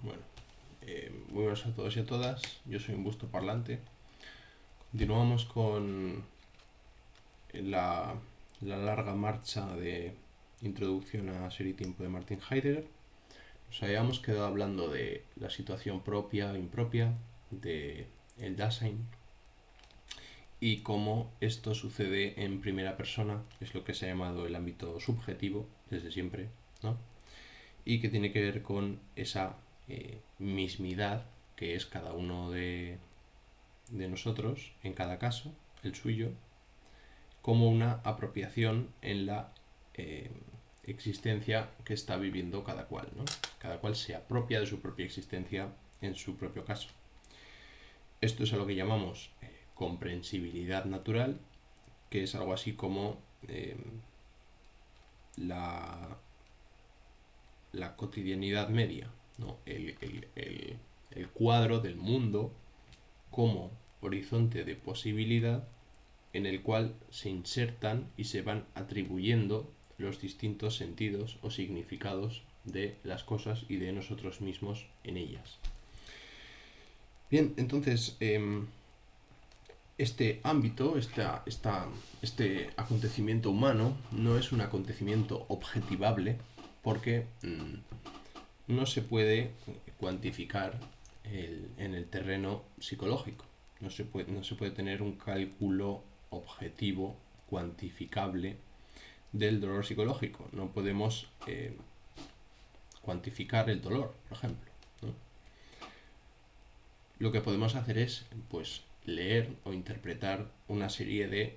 Bueno, muy buenas a todos y a todas. Yo soy un busto parlante. Continuamos con la, la larga marcha de introducción a Ser y Tiempo de Martin Heidegger. Nos habíamos quedado hablando de la situación propia e impropia, de el Dasein, y cómo esto sucede en primera persona, es lo que se ha llamado el ámbito subjetivo desde siempre, ¿no? Y que tiene que ver con esa mismidad que es cada uno de nosotros, en cada caso, el suyo, como una apropiación en la existencia que está viviendo cada cual, ¿no? Cada cual se apropia de su propia existencia en su propio caso. Esto es a lo que llamamos comprensibilidad natural, que es algo así como la, la cotidianidad media, ¿no? El cuadro del mundo como horizonte de posibilidad en el cual se insertan y se van atribuyendo los distintos sentidos o significados de las cosas y de nosotros mismos en ellas. Bien, entonces este ámbito, este acontecimiento humano no es un acontecimiento objetivable porque no se puede cuantificar en el terreno psicológico. No se puede tener un cálculo objetivo, cuantificable del dolor psicológico. No podemos cuantificar el dolor, por ejemplo, ¿no? Lo que podemos hacer es, pues, leer o interpretar una serie de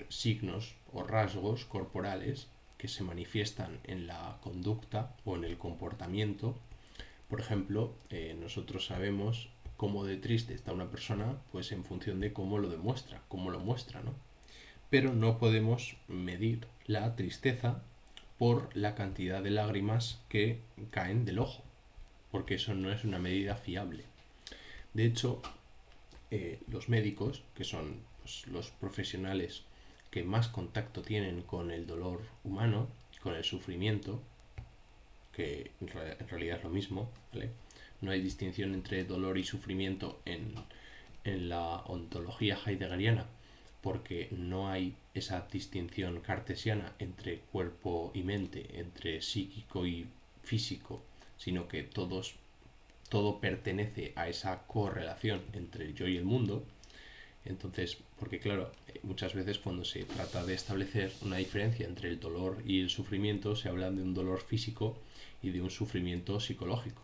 signos o rasgos corporales que se manifiestan en la conducta o en el comportamiento. Por ejemplo, nosotros sabemos cómo de triste está una persona, pues en función de cómo lo demuestra, cómo lo muestra, ¿no? Pero no podemos medir la tristeza por la cantidad de lágrimas que caen del ojo, porque eso no es una medida fiable. De hecho, los médicos, que son pues, los profesionales que más contacto tienen con el dolor humano, con el sufrimiento, que en realidad es lo mismo, ¿vale? No hay distinción entre dolor y sufrimiento en la ontología heideggeriana, porque no hay esa distinción cartesiana entre cuerpo y mente, entre psíquico y físico, sino que todo pertenece a esa correlación entre el yo y el mundo. Entonces, porque claro, muchas veces cuando se trata de establecer una diferencia entre el dolor y el sufrimiento, se habla de un dolor físico y de un sufrimiento psicológico,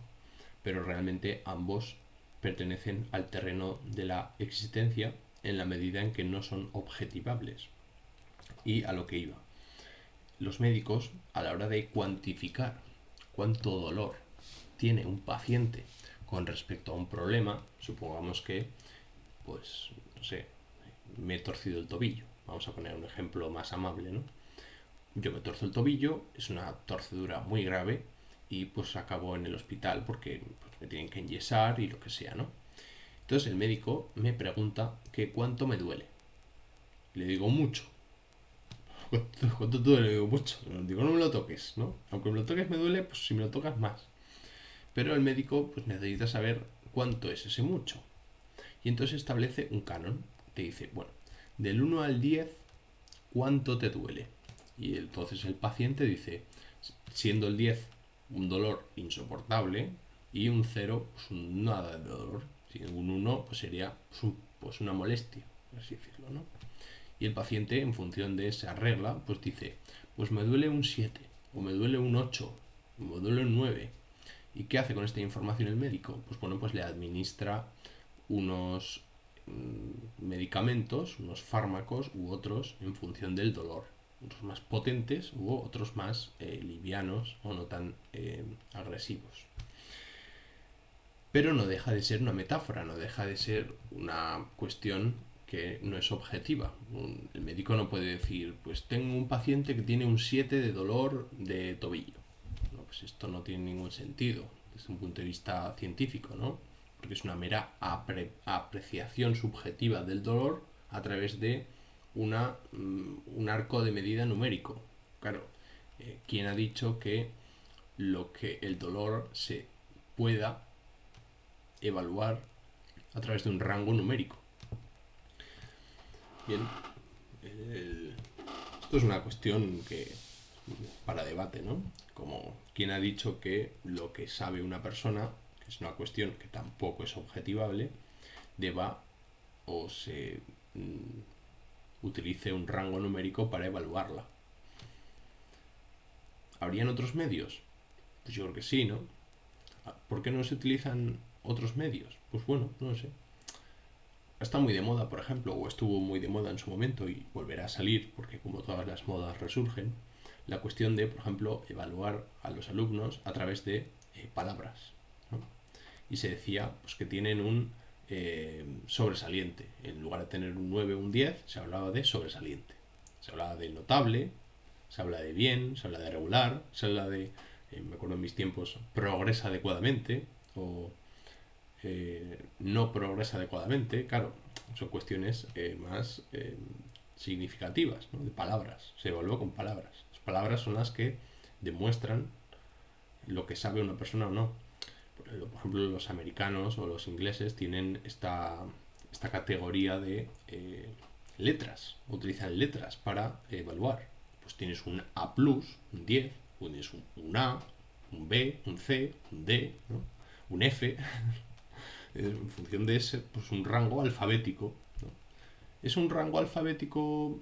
pero realmente ambos pertenecen al terreno de la existencia en la medida en que no son objetivables. Y a lo que iba. Los médicos, a la hora de cuantificar cuánto dolor tiene un paciente con respecto a un problema, supongamos que, pues, no sé, me he torcido el tobillo. Vamos a poner un ejemplo más amable, ¿no? Yo me torzo el tobillo, es una torcedura muy grave y pues acabo en el hospital porque pues, me tienen que enyesar y lo que sea, ¿no? Entonces el médico me pregunta que cuánto me duele. Le digo mucho. ¿Cuánto duele? Le digo mucho. Le digo no me lo toques, ¿no? Aunque me lo toques me duele, pues si me lo tocas más. Pero el médico pues necesita saber cuánto es ese mucho. Y entonces establece un canon. Te dice, bueno, del 1 al 10, ¿cuánto te duele? Y entonces el paciente dice, siendo el 10 un dolor insoportable y un 0 pues nada de dolor. Si un 1 pues sería pues una molestia, por así decirlo, ¿no? Y el paciente, en función de esa regla, pues dice, pues me duele un 7, o me duele un 8, o me duele un 9. ¿Y qué hace con esta información el médico? Pues bueno, pues le administra unos medicamentos, unos fármacos u otros en función del dolor. Unos más potentes u otros más livianos o no tan agresivos. Pero no deja de ser una metáfora, no deja de ser una cuestión que no es objetiva. El médico no puede decir, pues tengo un paciente que tiene un 7 de dolor de tobillo. No, pues esto no tiene ningún sentido desde un punto de vista científico, ¿no? Porque es una mera apreciación subjetiva del dolor a través de un arco de medida numérico. Claro, ¿quién ha dicho que el dolor se pueda evaluar a través de un rango numérico. Bien, esto es una cuestión que para debate, ¿no? Como quien ha dicho que lo que sabe una persona, que es una cuestión que tampoco es objetivable, deba o se utilice un rango numérico para evaluarla. ¿Habrían otros medios? Pues yo creo que sí, ¿no? ¿Por qué no se utilizan otros medios? Pues bueno, no lo sé. Está muy de moda, por ejemplo, o estuvo muy de moda en su momento y volverá a salir, porque como todas las modas resurgen, la cuestión de, por ejemplo, evaluar a los alumnos a través de palabras, ¿no? Y se decía pues, que tienen un sobresaliente. En lugar de tener un 9 o un 10, se hablaba de sobresaliente. Se hablaba de notable, se habla de bien, se habla de regular, se habla de, me acuerdo en mis tiempos, progresa adecuadamente, o no progresa adecuadamente. Claro, son cuestiones más significativas, ¿no? De palabras, se evalúa con palabras. Las palabras son las que demuestran lo que sabe una persona o no. Por ejemplo, los americanos o los ingleses tienen esta categoría de letras, utilizan letras para evaluar. Pues tienes un A+, un 10, tienes un A, un B, un C, un D, ¿no? Un F, en función de ese, pues un rango alfabético, ¿no? ¿Es un rango alfabético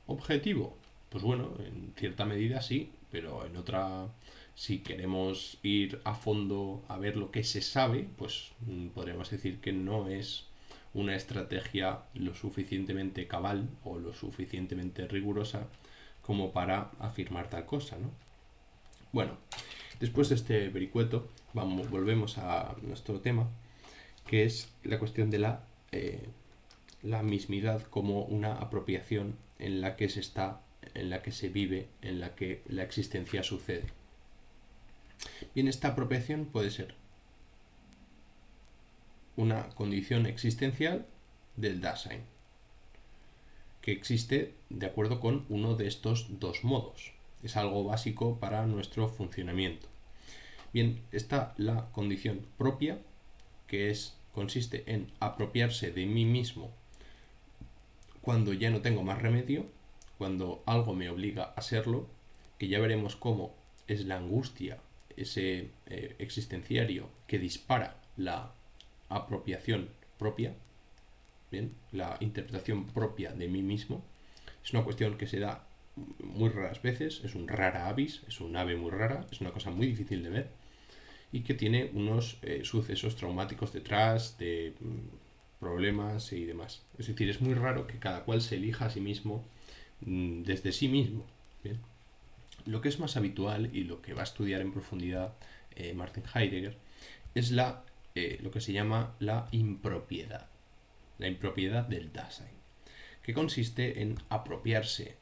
objetivo? Pues bueno, en cierta medida sí, pero en otra, si queremos ir a fondo a ver lo que se sabe, pues podríamos decir que no es una estrategia lo suficientemente cabal o lo suficientemente rigurosa como para afirmar tal cosa, ¿no? Bueno, después de este vericueto, volvemos a nuestro tema, que es la cuestión de la mismidad como una apropiación en la que se está, en la que se vive, en la que la existencia sucede. Bien, esta apropiación puede ser una condición existencial del Dasein, que existe de acuerdo con uno de estos dos modos. Es algo básico para nuestro funcionamiento. Bien, está la condición propia, que consiste en apropiarse de mí mismo cuando ya no tengo más remedio, cuando algo me obliga a serlo, que ya veremos cómo es la angustia, ese existenciario que dispara la apropiación propia, bien, la interpretación propia de mí mismo. Es una cuestión que se da muy raras veces, es un rara avis, es un ave muy rara, es una cosa muy difícil de ver y que tiene unos sucesos traumáticos detrás, de problemas y demás. Es decir, es muy raro que cada cual se elija a sí mismo desde sí mismo. ¿Bien? Lo que es más habitual y lo que va a estudiar en profundidad Martin Heidegger es lo que se llama la impropiedad del Dasein, que consiste en apropiarse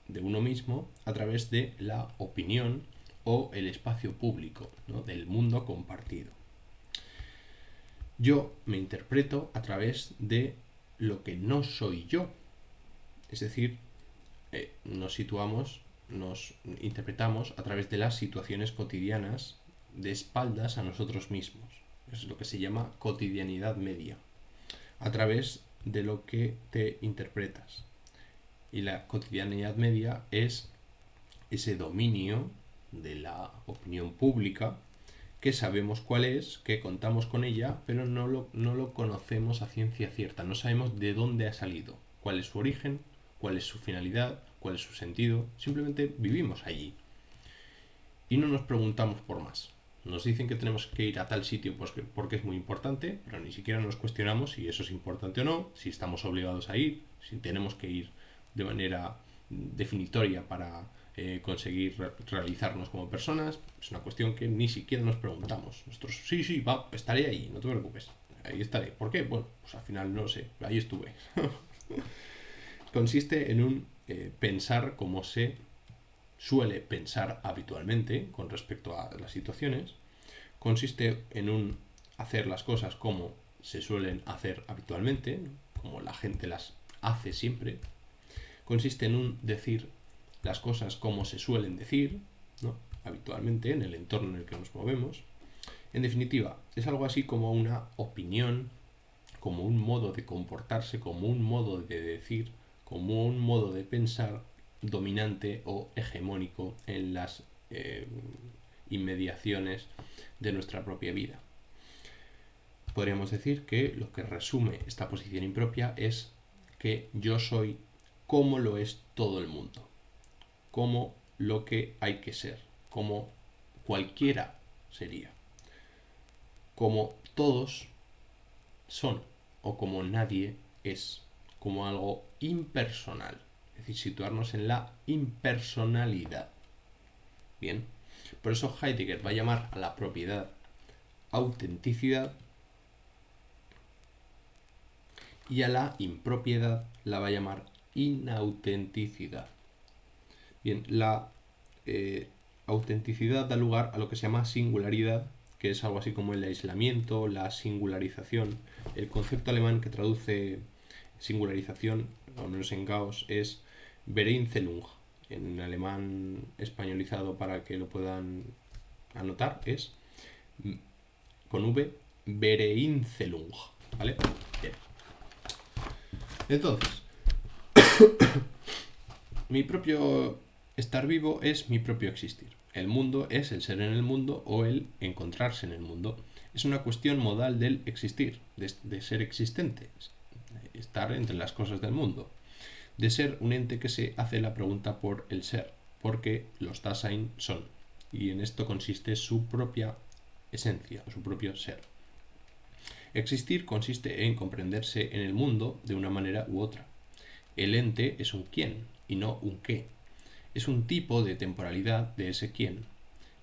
de uno mismo a través de la opinión o el espacio público, ¿no? Del mundo compartido. Yo me interpreto a través de lo que no soy yo. Es decir, nos interpretamos a través de las situaciones cotidianas de espaldas a nosotros mismos. Es lo que se llama cotidianidad media. A través de lo que te interpretas. Y la cotidianidad media es ese dominio de la opinión pública que sabemos cuál es, que contamos con ella, pero no lo conocemos a ciencia cierta, no sabemos de dónde ha salido, cuál es su origen, cuál es su finalidad, cuál es su sentido, simplemente vivimos allí. Y no nos preguntamos por más. Nos dicen que tenemos que ir a tal sitio pues porque es muy importante, pero ni siquiera nos cuestionamos si eso es importante o no, si estamos obligados a ir, si tenemos que ir de manera definitoria para conseguir realizarnos como personas. Es una cuestión que ni siquiera nos preguntamos. Nosotros, sí, estaré ahí, no te preocupes, ahí estaré. ¿Por qué? Bueno, pues al final no lo sé, ahí estuve. Consiste en un pensar como se suele pensar habitualmente con respecto a las situaciones. Consiste en un hacer las cosas como se suelen hacer habitualmente, como la gente las hace siempre. Consiste en un decir las cosas como se suelen decir, ¿no? Habitualmente en el entorno en el que nos movemos. En definitiva, es algo así como una opinión, como un modo de comportarse, como un modo de decir, como un modo de pensar dominante o hegemónico en las inmediaciones de nuestra propia vida. Podríamos decir que lo que resume esta posición impropia es que yo soy como lo es todo el mundo, como lo que hay que ser, como cualquiera sería, como todos son o como nadie es, como algo impersonal, es decir, situarnos en la impersonalidad. Bien, por eso Heidegger va a llamar a la propiedad autenticidad y a la impropiedad la va a llamar inautenticidad. Bien, la autenticidad da lugar a lo que se llama singularidad, que es algo así como el aislamiento, la singularización. El concepto alemán que traduce singularización, al menos en Gauss, es Vereinzelung. En alemán españolizado, para que lo puedan anotar, es con V, Vereinzelung. ¿Vale? Bien. Entonces, mi propio estar vivo es mi propio existir. El mundo es el ser en el mundo o el encontrarse en el mundo. Es una cuestión modal del existir, de ser existente, estar entre las cosas del mundo, de ser un ente que se hace la pregunta por el ser, porque los Dasein son, y en esto consiste su propia esencia, su propio ser. Existir consiste en comprenderse en el mundo de una manera u otra. El ente es un quién y no un qué. Es un tipo de temporalidad de ese quién.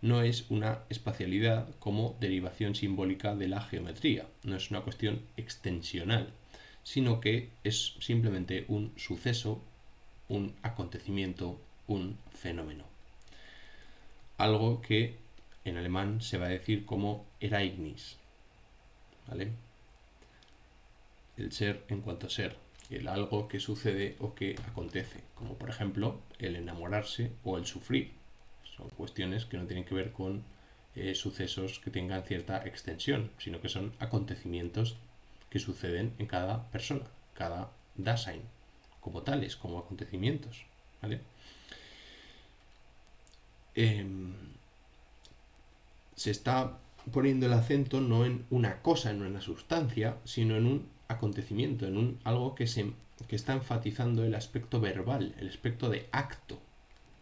No es una espacialidad como derivación simbólica de la geometría. No es una cuestión extensional, sino que es simplemente un suceso, un acontecimiento, un fenómeno. Algo que en alemán se va a decir como Ereignis. ¿Vale? El ser en cuanto a ser, el algo que sucede o que acontece, como por ejemplo el enamorarse o el sufrir. Son cuestiones que no tienen que ver con sucesos que tengan cierta extensión, sino que son acontecimientos que suceden en cada persona, cada Dasein, como tales, como acontecimientos. ¿Vale? Se está poniendo el acento no en una cosa, en una sustancia, sino en un acontecimiento, en un algo que está enfatizando el aspecto verbal, el aspecto de acto,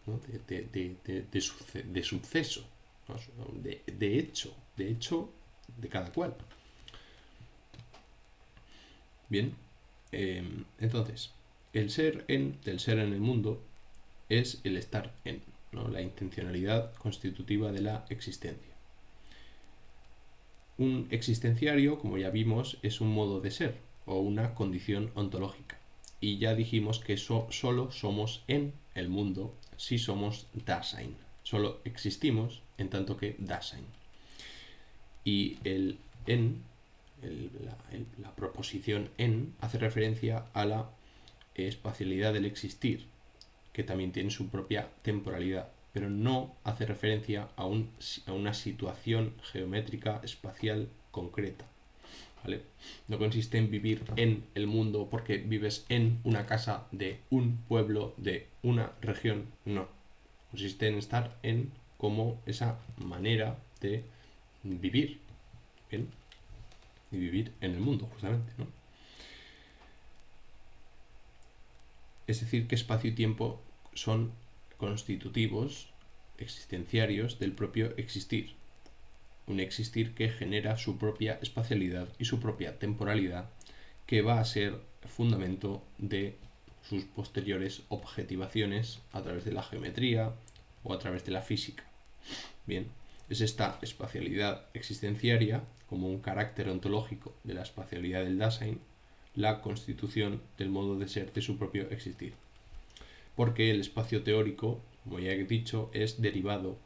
¿no? de suceso, ¿no? de hecho de cada cual. Bien, entonces, del ser en el mundo es el estar en, ¿no? La intencionalidad constitutiva de la existencia. Un existenciario, como ya vimos, es un modo de ser o una condición ontológica. Y ya dijimos que solo somos en el mundo si somos Dasein. Solo existimos en tanto que Dasein. Y el en, la proposición en, hace referencia a la espacialidad del existir, que también tiene su propia temporalidad, pero no hace referencia a una situación geométrica espacial concreta. ¿Vale? No consiste en vivir en el mundo porque vives en una casa de un pueblo, de una región, no. Consiste en estar en como esa manera de vivir, ¿bien? Y vivir en el mundo, justamente, ¿no? Es decir, que espacio y tiempo son constitutivos, existenciarios del propio existir. Un existir que genera su propia espacialidad y su propia temporalidad, que va a ser fundamento de sus posteriores objetivaciones a través de la geometría o a través de la física. Bien, es esta espacialidad existenciaria, como un carácter ontológico de la espacialidad del Dasein, la constitución del modo de ser de su propio existir. Porque el espacio teórico, como ya he dicho, es derivado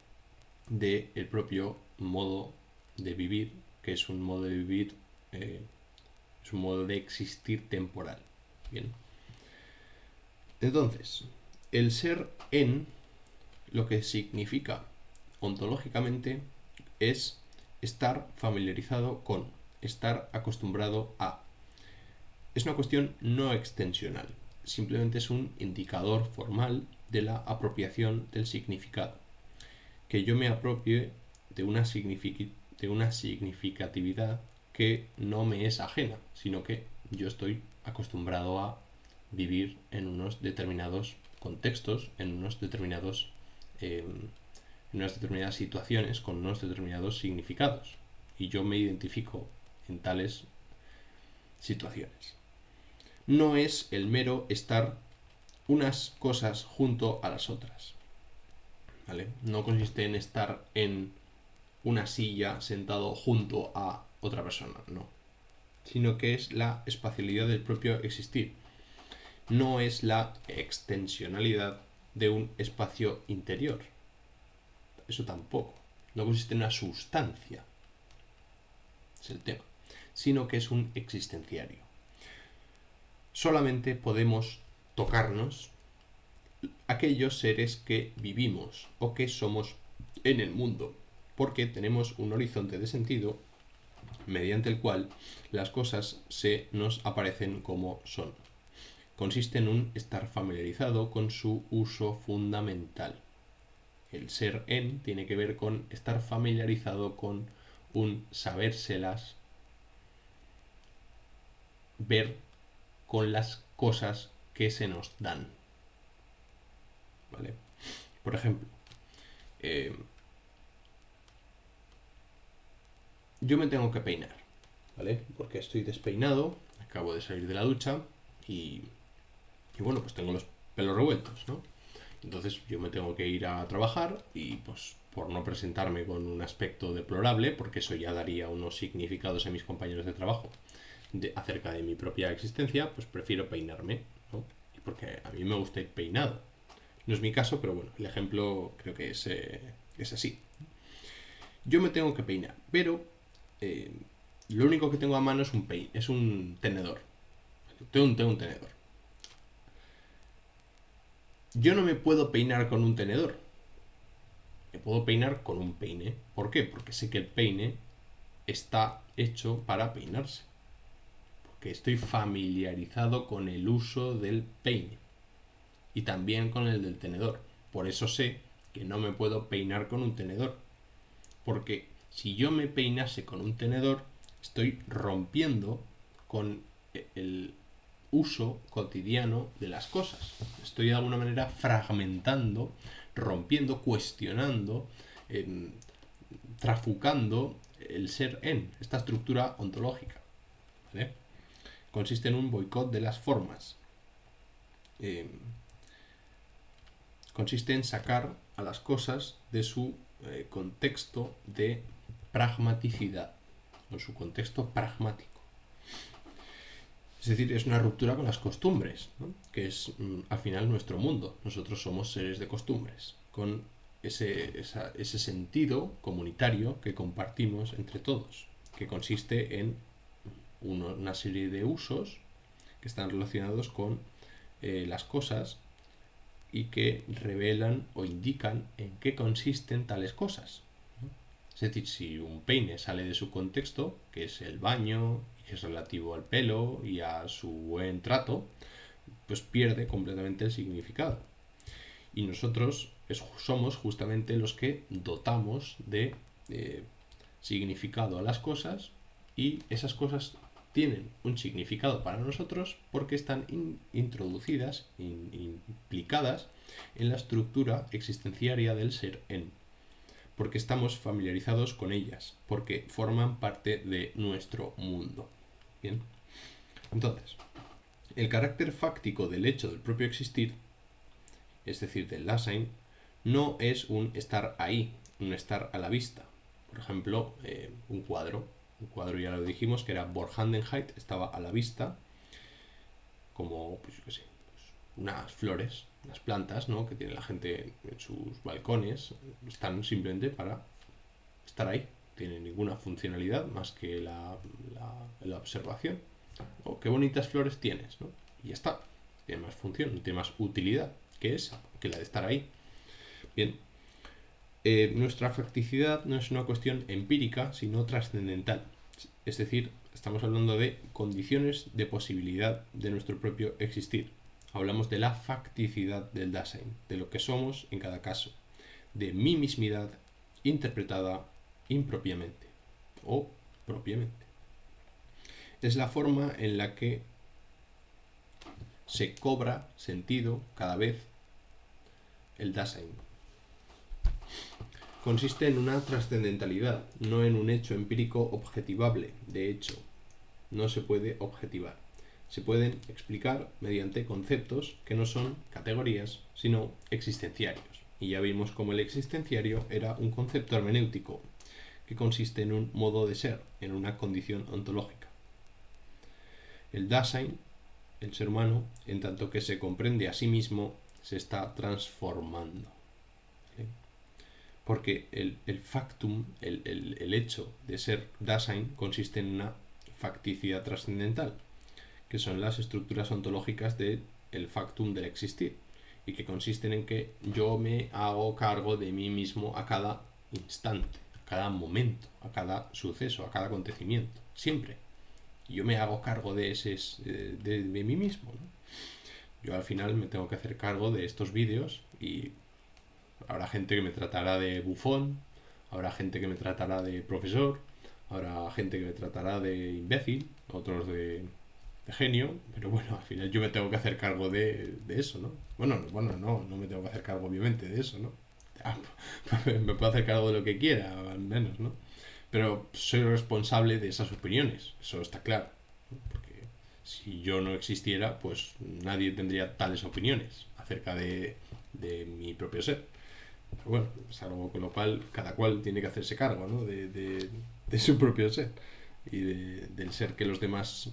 del propio modo de vivir, que es un modo de vivir, es un modo de existir temporal. Bien. Entonces, el ser en, lo que significa ontológicamente, es estar familiarizado con, estar acostumbrado a. Es una cuestión no extensional, simplemente es un indicador formal de la apropiación del significado. Que yo me apropie de una significatividad que no me es ajena, sino que yo estoy acostumbrado a vivir en unos determinados contextos, en unas determinadas situaciones, con unos determinados significados. Y yo me identifico en tales situaciones. No es el mero estar unas cosas junto a las otras. ¿Vale? No consiste en estar en una silla sentado junto a otra persona, no. Sino que es la espacialidad del propio existir. No es la extensionalidad de un espacio interior. Eso tampoco. No consiste en una sustancia. Es el tema. Sino que es un existenciario. Solamente podemos tocarnos aquellos seres que vivimos o que somos en el mundo, porque tenemos un horizonte de sentido mediante el cual las cosas se nos aparecen como son. Consiste en un estar familiarizado con su uso fundamental. El ser en tiene que ver con estar familiarizado con un sabérselas, ver con las cosas que se nos dan. ¿Vale? Por ejemplo, yo me tengo que peinar, ¿vale? Porque estoy despeinado, acabo de salir de la ducha y bueno, pues tengo los pelos revueltos, ¿no? Entonces yo me tengo que ir a trabajar y pues por no presentarme con un aspecto deplorable, porque eso ya daría unos significados a mis compañeros de trabajo acerca de mi propia existencia, pues prefiero peinarme, ¿no? Y porque a mí me gusta ir peinado. No es mi caso, pero bueno, el ejemplo creo que es así. Yo me tengo que peinar, pero lo único que tengo a mano es un tenedor. Tengo un tenedor. Yo no me puedo peinar con un tenedor. Me puedo peinar con un peine. ¿Por qué? Porque sé que el peine está hecho para peinarse. Porque estoy familiarizado con el uso del peine. Y también con el del tenedor. Por eso sé que no me puedo peinar con un tenedor. Porque si yo me peinase con un tenedor, estoy rompiendo con el uso cotidiano de las cosas. Estoy de alguna manera fragmentando, rompiendo, cuestionando, trafucando el ser en, esta estructura ontológica. ¿Vale? Consiste en un boicot de las formas. Consiste en sacar a las cosas de su contexto de pragmaticidad, o su contexto pragmático. Es decir, es una ruptura con las costumbres, ¿no? Que es al final nuestro mundo. Nosotros somos seres de costumbres, con ese sentido comunitario que compartimos entre todos, que consiste en una serie de usos que están relacionados con las cosas y que revelan o indican en qué consisten tales cosas. Es decir, si un peine sale de su contexto, que es el baño, que es relativo al pelo y a su buen trato, pues pierde completamente el significado. Y nosotros somos justamente los que dotamos de significado a las cosas, y esas cosas tienen un significado para nosotros porque están introducidas, implicadas en la estructura existenciaria del ser en. Porque estamos familiarizados con ellas, porque forman parte de nuestro mundo. Bien. Entonces, el carácter fáctico del hecho del propio existir, es decir, del Dasein, no es un estar ahí, un estar a la vista. Por ejemplo, un cuadro ya lo dijimos, que era Vorhandenheit, estaba a la vista, como, pues yo qué sé, unas flores, unas plantas, ¿no?, que tiene la gente en sus balcones, están simplemente para estar ahí. Tienen ninguna funcionalidad más que la observación. Oh, qué bonitas flores tienes, ¿no? Y ya está. Tiene más función, tiene más utilidad que esa, que la de estar ahí. Bien. nuestra facticidad no es una cuestión empírica, sino trascendental. Es decir, estamos hablando de condiciones de posibilidad de nuestro propio existir. Hablamos de la facticidad del Dasein, de lo que somos en cada caso, de mi mismidad interpretada impropiamente o propiamente. Es la forma en la que se cobra sentido cada vez el Dasein. Consiste en una trascendentalidad, no en un hecho empírico objetivable. De hecho, no se puede objetivar. Se pueden explicar mediante conceptos que no son categorías, sino existenciarios. Y ya vimos cómo el existenciario era un concepto hermenéutico que consiste en un modo de ser, en una condición ontológica. El Dasein, el ser humano, en tanto que se comprende a sí mismo, se está transformando. ¿Sí? Porque el factum, el hecho de ser Dasein, consiste en una facticidad trascendental, que son las estructuras ontológicas del factum del existir, y que consisten en que yo me hago cargo de mí mismo a cada instante, a cada momento, a cada suceso, a cada acontecimiento, siempre. Yo me hago cargo de mí mismo, ¿no? Yo al final me tengo que hacer cargo de estos vídeos y habrá gente que me tratará de bufón, habrá gente que me tratará de profesor, habrá gente que me tratará de imbécil, otros de genio, pero bueno, al final yo me tengo que hacer cargo de eso, ¿no? Bueno, no me tengo que hacer cargo obviamente de eso, ¿no? Me puedo hacer cargo de lo que quiera, al menos, ¿no? Pero soy responsable de esas opiniones, eso está claro, ¿no? Porque si yo no existiera, pues nadie tendría tales opiniones acerca de mi propio ser. Pero bueno, es algo con lo cual cada cual tiene que hacerse cargo, ¿no? De su propio ser y del ser que los demás,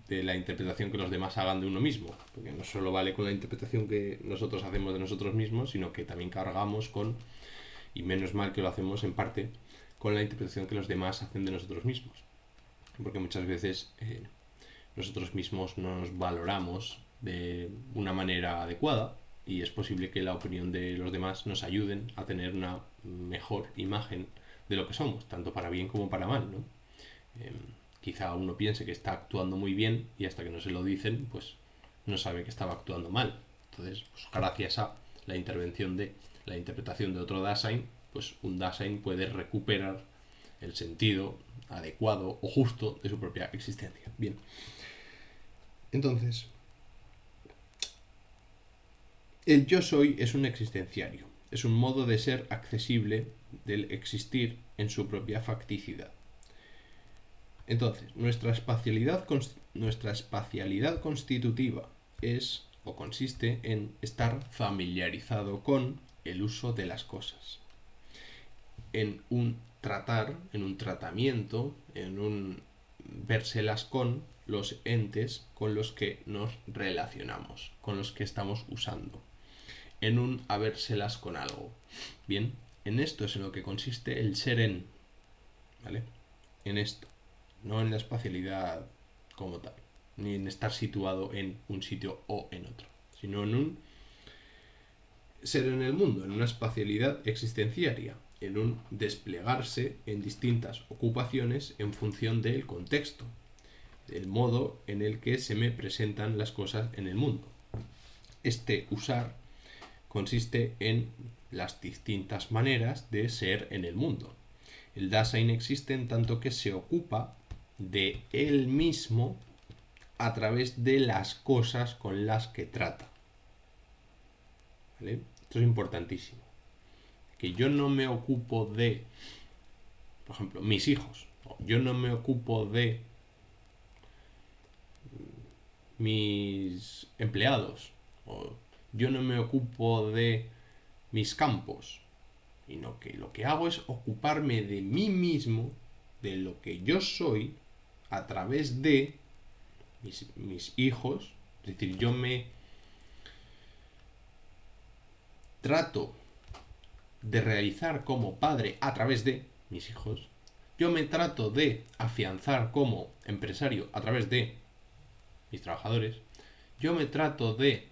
de la interpretación que los demás hagan de uno mismo, porque no solo vale con la interpretación que nosotros hacemos de nosotros mismos, sino que también cargamos con, y menos mal que lo hacemos en parte, con la interpretación que los demás hacen de nosotros mismos, porque muchas veces nosotros mismos no nos valoramos de una manera adecuada y es posible que la opinión de los demás nos ayuden a tener una mejor imagen de lo que somos, tanto para bien como para mal, ¿no? Quizá uno piense que está actuando muy bien y hasta que no se lo dicen, pues no sabe que estaba actuando mal. Entonces, pues gracias a la intervención de la interpretación de otro Dasein, pues un Dasein puede recuperar el sentido adecuado o justo de su propia existencia. Bien. Entonces, el yo soy es un existenciario, es un modo de ser accesible del existir en su propia facticidad. Entonces, nuestra espacialidad constitutiva es o consiste en estar familiarizado con el uso de las cosas, en un tratar, en un tratamiento, en un vérselas con los entes con los que nos relacionamos, con los que estamos usando, en un habérselas con algo. Bien, en esto es en lo que consiste el ser en, ¿vale? En esto, no en la espacialidad como tal, ni en estar situado en un sitio o en otro, sino en un ser en el mundo, en una espacialidad existenciaria, en un desplegarse en distintas ocupaciones en función del contexto, el modo en el que se me presentan las cosas en el mundo. Este usar consiste en las distintas maneras de ser en el mundo. El Dasein existe en tanto que se ocupa de él mismo a través de las cosas con las que trata. ¿Vale? Esto es importantísimo. Que yo no me ocupo de, por ejemplo, mis hijos. Yo no me ocupo de mis empleados. O yo no me ocupo de mis campos. Sino que lo que hago es ocuparme de mí mismo, de lo que yo soy, a través de mis hijos. Es decir, yo me trato de realizar como padre a través de mis hijos. Yo me trato de afianzar como empresario a través de mis trabajadores. Yo me trato de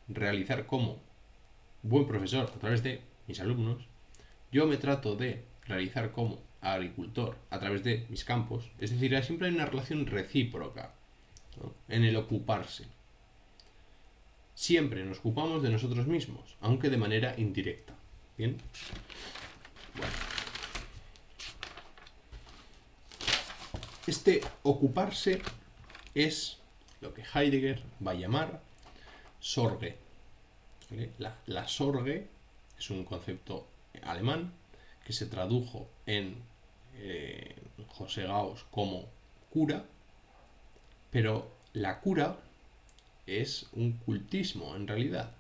realizar como buen profesor a través de mis alumnos. yo me trato de realizar como agricultor a través de mis campos, es decir, siempre hay una relación recíproca, ¿no?, en el ocuparse. Siempre nos ocupamos de nosotros mismos, aunque de manera indirecta. ¿Bien? Bueno. Este ocuparse es lo que Heidegger va a llamar Sorge. ¿Vale? La Sorge es un concepto alemán que se tradujo en José Gauss como cura, pero la cura es un cultismo en realidad,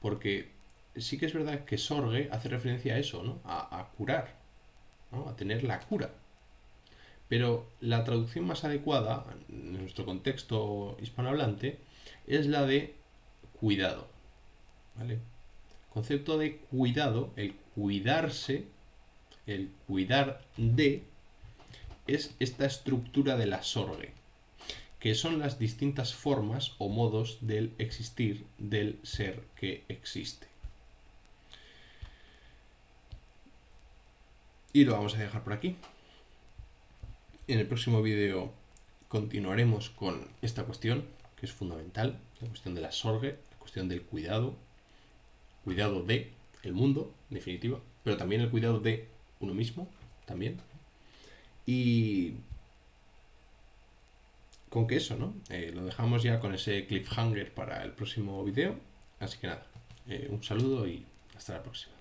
porque sí que es verdad que Sorge hace referencia a eso, ¿no?, a curar, ¿no?, a tener la cura. Pero la traducción más adecuada, en nuestro contexto hispanohablante, es la de cuidado. ¿Vale? El concepto de cuidado, el cuidarse, el cuidar de, es esta estructura de la Sorge, que son las distintas formas o modos del existir del ser que existe. Y lo vamos a dejar por aquí. En el próximo vídeo continuaremos con esta cuestión, que es fundamental, la cuestión de la Sorge, la cuestión del cuidado de el mundo, en definitiva, pero también el cuidado de uno mismo, también. Y con que eso, ¿no? Lo dejamos ya con ese cliffhanger para el próximo vídeo. Así que nada, un saludo y hasta la próxima.